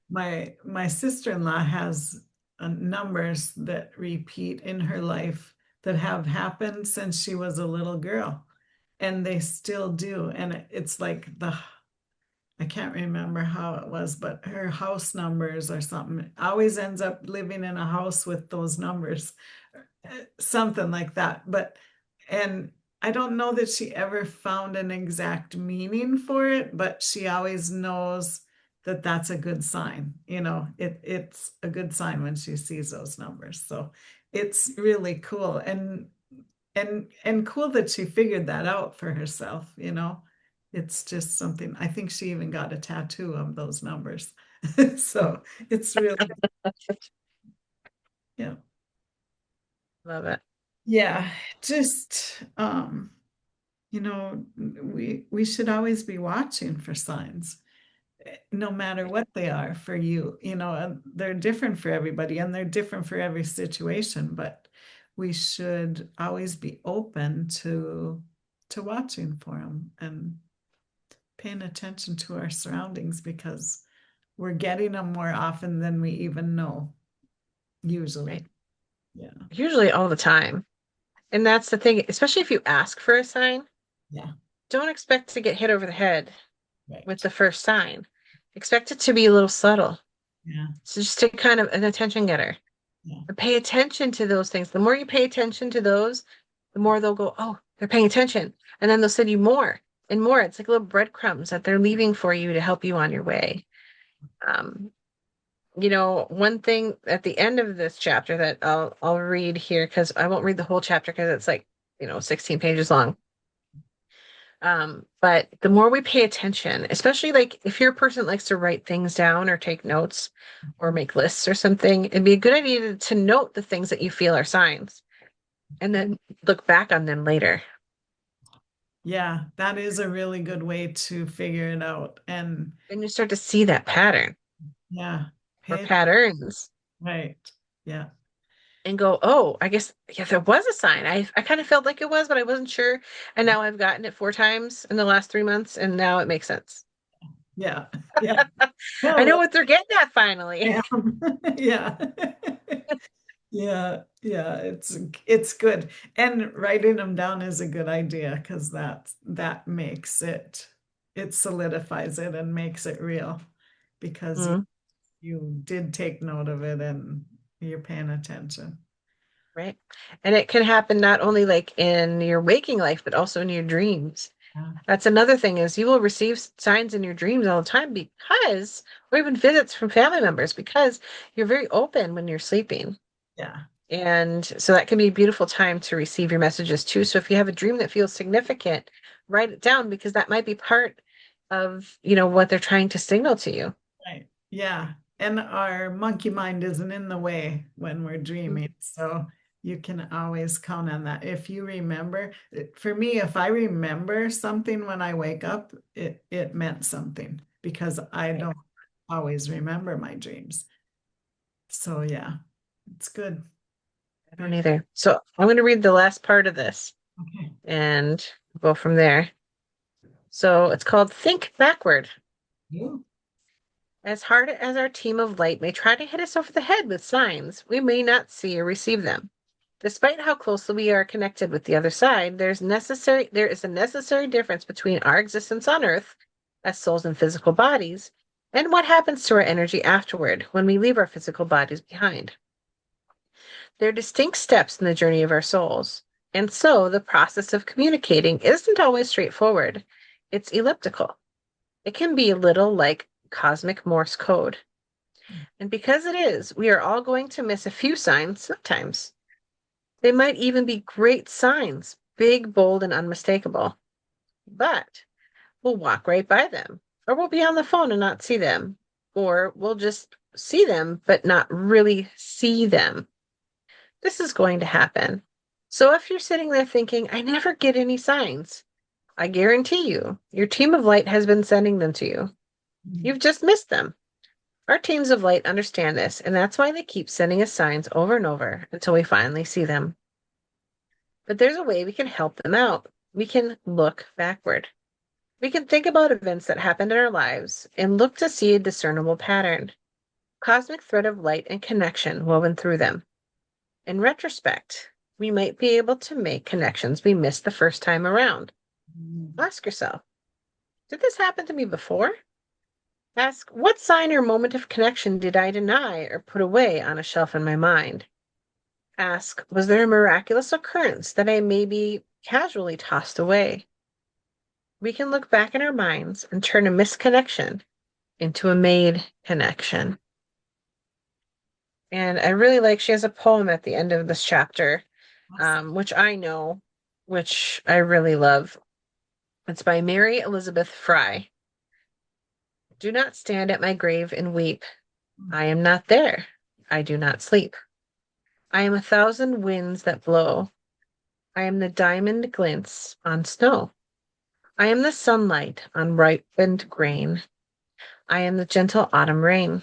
My sister-in-law has numbers that repeat in her life that have happened since she was a little girl, and they still do. And it's like I can't remember how it was, but her house numbers or something always ends up living in a house with those numbers, something like that. And I don't know that she ever found an exact meaning for it, but she always knows that that's a good sign. It's a good sign when she sees those numbers. So it's really cool and cool that she figured that out for herself. It's just something. I think she even got a tattoo of those numbers. So it's really, yeah. Love it. Yeah, just we should always be watching for signs, no matter what they are for you. And they're different for everybody and they're different for every situation, but we should always be open to watching for them and paying attention to our surroundings because we're getting them more often than we even know, usually. Right. Yeah. Usually all the time. And that's the thing, especially if you ask for a sign, Yeah. don't expect to get hit over the head with Right. the first sign. Expect it to be a little subtle. Yeah. So just to kind of an attention getter. Yeah. But pay attention to those things. The more you pay attention to those, the more they'll go, oh, they're paying attention. And then they'll send you more and more. It's like little breadcrumbs that they're leaving for you to help you on your way. Um, one thing at the end of this chapter that I'll read here because I won't read the whole chapter because it's like, 16 pages long. But the more we pay attention, especially like if you're a person that likes to write things down or take notes or make lists or something, it'd be a good idea to note the things that you feel are signs and then look back on them later. Yeah, that is a really good way to figure it out. And And you start to see that pattern yeah, or pay it patterns right. Yeah. and go, oh, I guess, yeah, there was a sign. I kind of felt like it was, but I wasn't sure. And now I've gotten it 4 times in the last 3 months, and now it makes sense. Yeah. Yeah. I know No, what they're getting at finally. I am. Yeah. Yeah. Yeah. It's good. And writing them down is a good idea because that makes it solidifies it and makes it real because Mm. you did take note of it and you're paying attention. right? And it can happen not only like in your waking life, but also in your dreams. Yeah. That's another thing is you will receive signs in your dreams all the time because, or even visits from family members because you're very open when you're sleeping. Yeah. And so that can be a beautiful time to receive your messages too. So if you have a dream that feels significant, write it down because that might be part of, what they're trying to signal to you. Right. Yeah. And our monkey mind isn't in the way when we're Mm, dreaming. So you can always count on that. If you remember, for me, if I remember something when I wake up, it meant something because I right. don't always remember my dreams. So yeah, it's good. I don't Very either. So I'm going to read the last part of this okay. and go from there. So it's called Think Backward. You. As hard as our team of light may try to hit us over the head with signs, we may not see or receive them. Despite how closely we are connected with the other side, there is a necessary difference between our existence on Earth as souls in physical bodies and what happens to our energy afterward when we leave our physical bodies behind. There are distinct steps in the journey of our souls, and so the process of communicating isn't always straightforward. It's elliptical. It can be a little like cosmic Morse code. And because it is, we are all going to miss a few signs sometimes. They might even be great signs, big, bold, and unmistakable. But we'll walk right by them, or we'll be on the phone and not see them, or we'll just see them but not really see them. This is going to happen. So if you're sitting there thinking, I never get any signs, I guarantee you, your team of light has been sending them to you. You've just missed them. Our teams of light understand this, and that's why they keep sending us signs over and over until we finally see them. But there's a way we can help them out. We can look backward. We can think about events that happened in our lives and look to see a discernible pattern, cosmic thread of light and connection woven through them. In retrospect, we might be able to make connections we missed the first time around. Ask yourself, did this happen to me before? Ask, what sign or moment of connection did I deny or put away on a shelf in my mind? Ask, was there a miraculous occurrence that I maybe casually tossed away? We can look back in our minds and turn a misconnection into a made connection. And I really like, she has a poem at the end of this chapter, Awesome. which I know, which I really love. It's by Mary Elizabeth Fry. Do not stand at my grave and weep. I am not there. I do not sleep. I am a thousand winds that blow. I am the diamond glints on snow. I am the sunlight on ripened grain. I am the gentle autumn rain.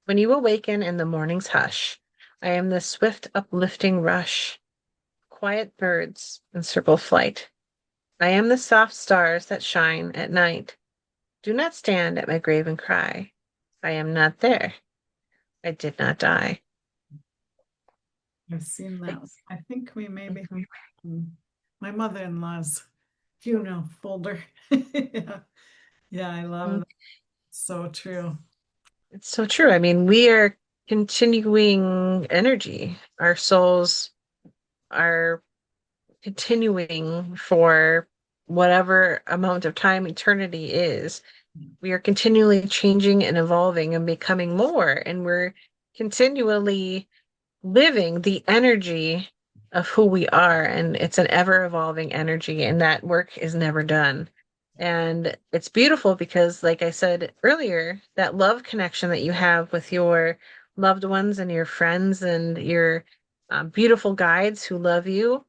When you awaken in the morning's hush, I am the swift uplifting rush. Quiet birds in circle flight. I am the soft stars that shine at night. Do not stand at my grave and cry. I am not there. I did not die. I've seen that. Thanks. I think we maybe Mhm. my mother-in-law's funeral folder. Yeah. Yeah, I love Mm, that. So true. it's so true. I mean, we are continuing energy. Our souls are continuing for whatever amount of time eternity is. We are continually changing and evolving and becoming more, and we're continually living the energy of who we are. And it's an ever evolving energy, and that work is never done. And it's beautiful because, like I said earlier, that love connection that you have with your loved ones and your friends and your beautiful guides who love you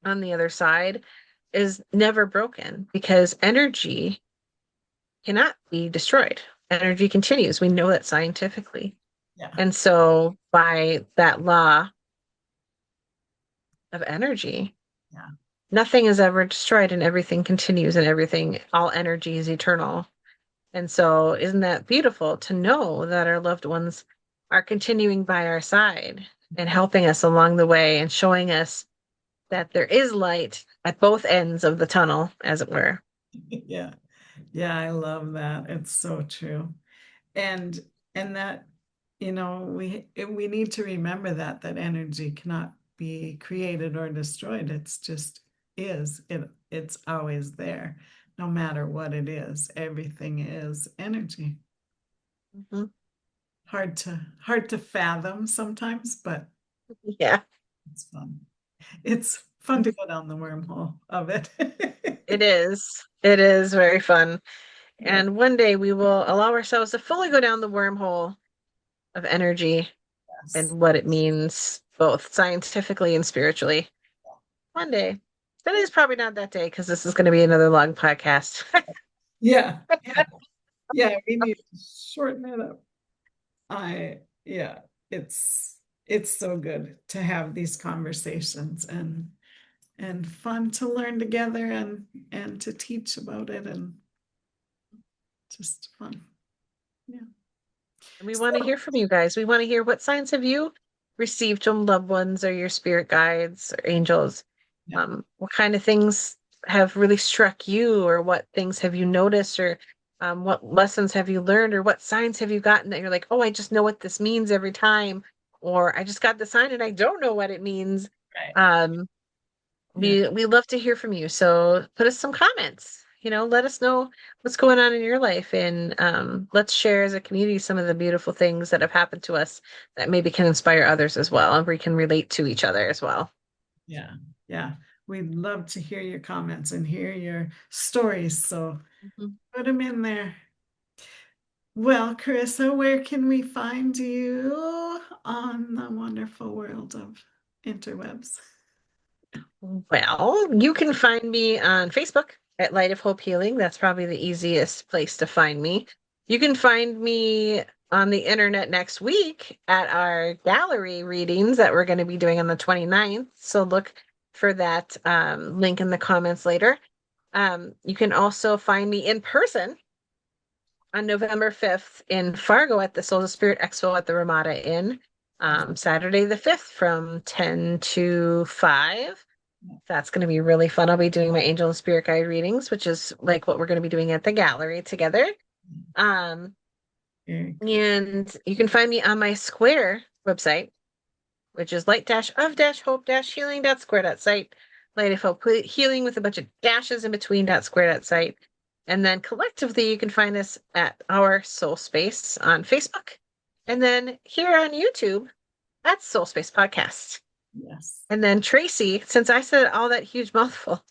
on the other side is never broken because energy cannot be destroyed. Energy continues. We know that scientifically. Yeah. And so, by that law of energy, Yeah. nothing is ever destroyed and everything continues and all energy is eternal. And so, isn't that beautiful to know that our loved ones are continuing by our side and helping us along the way and showing us that there is light at both ends of the tunnel, as it were. Yeah. Yeah, I love that. It's so true. And and that, we need to remember that energy cannot be created or destroyed. It's just is. It's always there, no matter what it is. Everything is energy. Mhm. Hard to fathom sometimes, but Yeah, it's fun. It's fun to go down the wormhole of it. it is. It is very fun. Yeah. And one day we will allow ourselves to fully go down the wormhole of energy Yes. and what it means, both scientifically and spiritually. One day. Today's probably not that day because this is going to be another long podcast. Yeah. Yeah. Yeah. We need to shorten it up. Yeah, it's so good to have these conversations and fun to learn together and to teach about it and just fun. Yeah. And we want to So, hear from you guys. We want to hear what signs have you received from loved ones or your spirit guides or angels? yeah, What kind of things have really struck you, or what things have you noticed, or what lessons have you learned, or what signs have you gotten that you're like, oh, I just know what this means every time, or I just got the sign and I don't know what it means. right. Um, Yeah. we love to hear from you. So put us some comments. Let us know what's going on in your life, and let's share as a community some of the beautiful things that have happened to us that maybe can inspire others as well, and we can relate to each other as well. Yeah. Yeah. We'd love to hear your comments and hear your stories. So Mhm. put them in there. Well, Carissa, where can we find you on the wonderful world of interwebs? Well, you can find me on Facebook at Light of Hope Healing. That's probably the easiest place to find me. You can find me on the internet next week at our gallery readings that we're going to be doing on the 29th. So look for that link in the comments later. You can also find me in person on November 5th in Fargo at the Souls of Spirit Expo at the Ramada Inn. Saturday the 5th from 10 to 5. That's going to be really fun. I'll be doing my angel and spirit guide readings, which is like what we're going to be doing at the gallery together. Um, Very cool. and you can find me on my Square website, which is light-of-hope-healing.square.site. Light of Hope Healing with a bunch of dashes in between .square.site. And then collectively, you can find us at our Soul Space on Facebook. And then here on YouTube at SoulSpace Podcast. Yes. And then Tracy, since I said all that huge mouthful,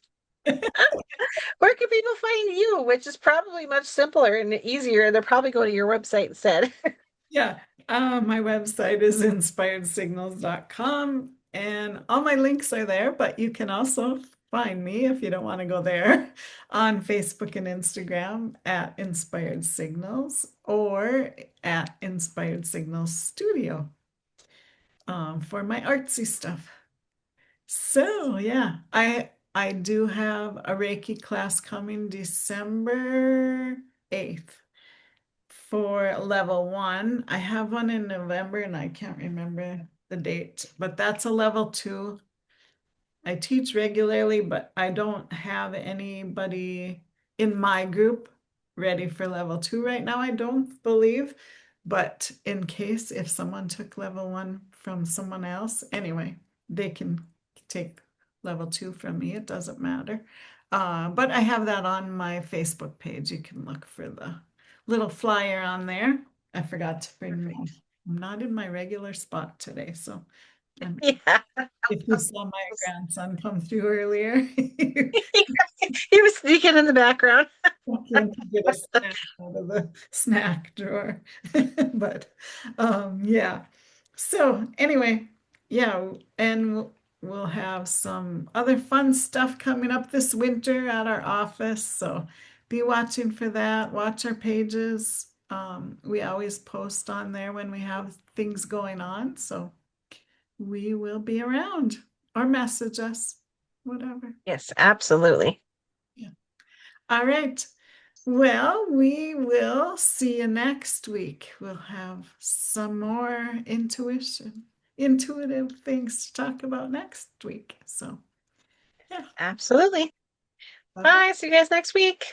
where can people find you? Which is probably much simpler and easier. They'll probably go to your website instead. Yeah, my website is inspiredsignals.com and all my links are there, but you can also find me if you don't want to go there on Facebook and Instagram at Inspired Signals or at Inspired Signals Studio for my artsy stuff. So yeah, I do have a Reiki class coming December 8th for level one. I have one in November and I can't remember the date, but that's a level two. I teach regularly, but I don't have anybody in my group ready for level two right now, I don't believe. But in case if someone took level one from someone else, anyway, they can take level two from me. It doesn't matter. But I have that on my Facebook page. You can look for the little flyer on there. I forgot to bring my, Perfect. I'm not in my regular spot today, so I'm Yeah. if you saw my grandson come through earlier, he He was sneaking in the background. came to get a snack out of the snack drawer. But yeah. So anyway, yeah, and we'll have some other fun stuff coming up this winter at our office. So be watching for that. Watch our pages. We always post on there when we have things going on. So we will be around or message us, whatever. Yes, absolutely. Yeah. All right. Well, we will see you next week. We'll have some more intuitive things to talk about next week. So, yeah. Absolutely. Bye bye. Bye. See you guys next week.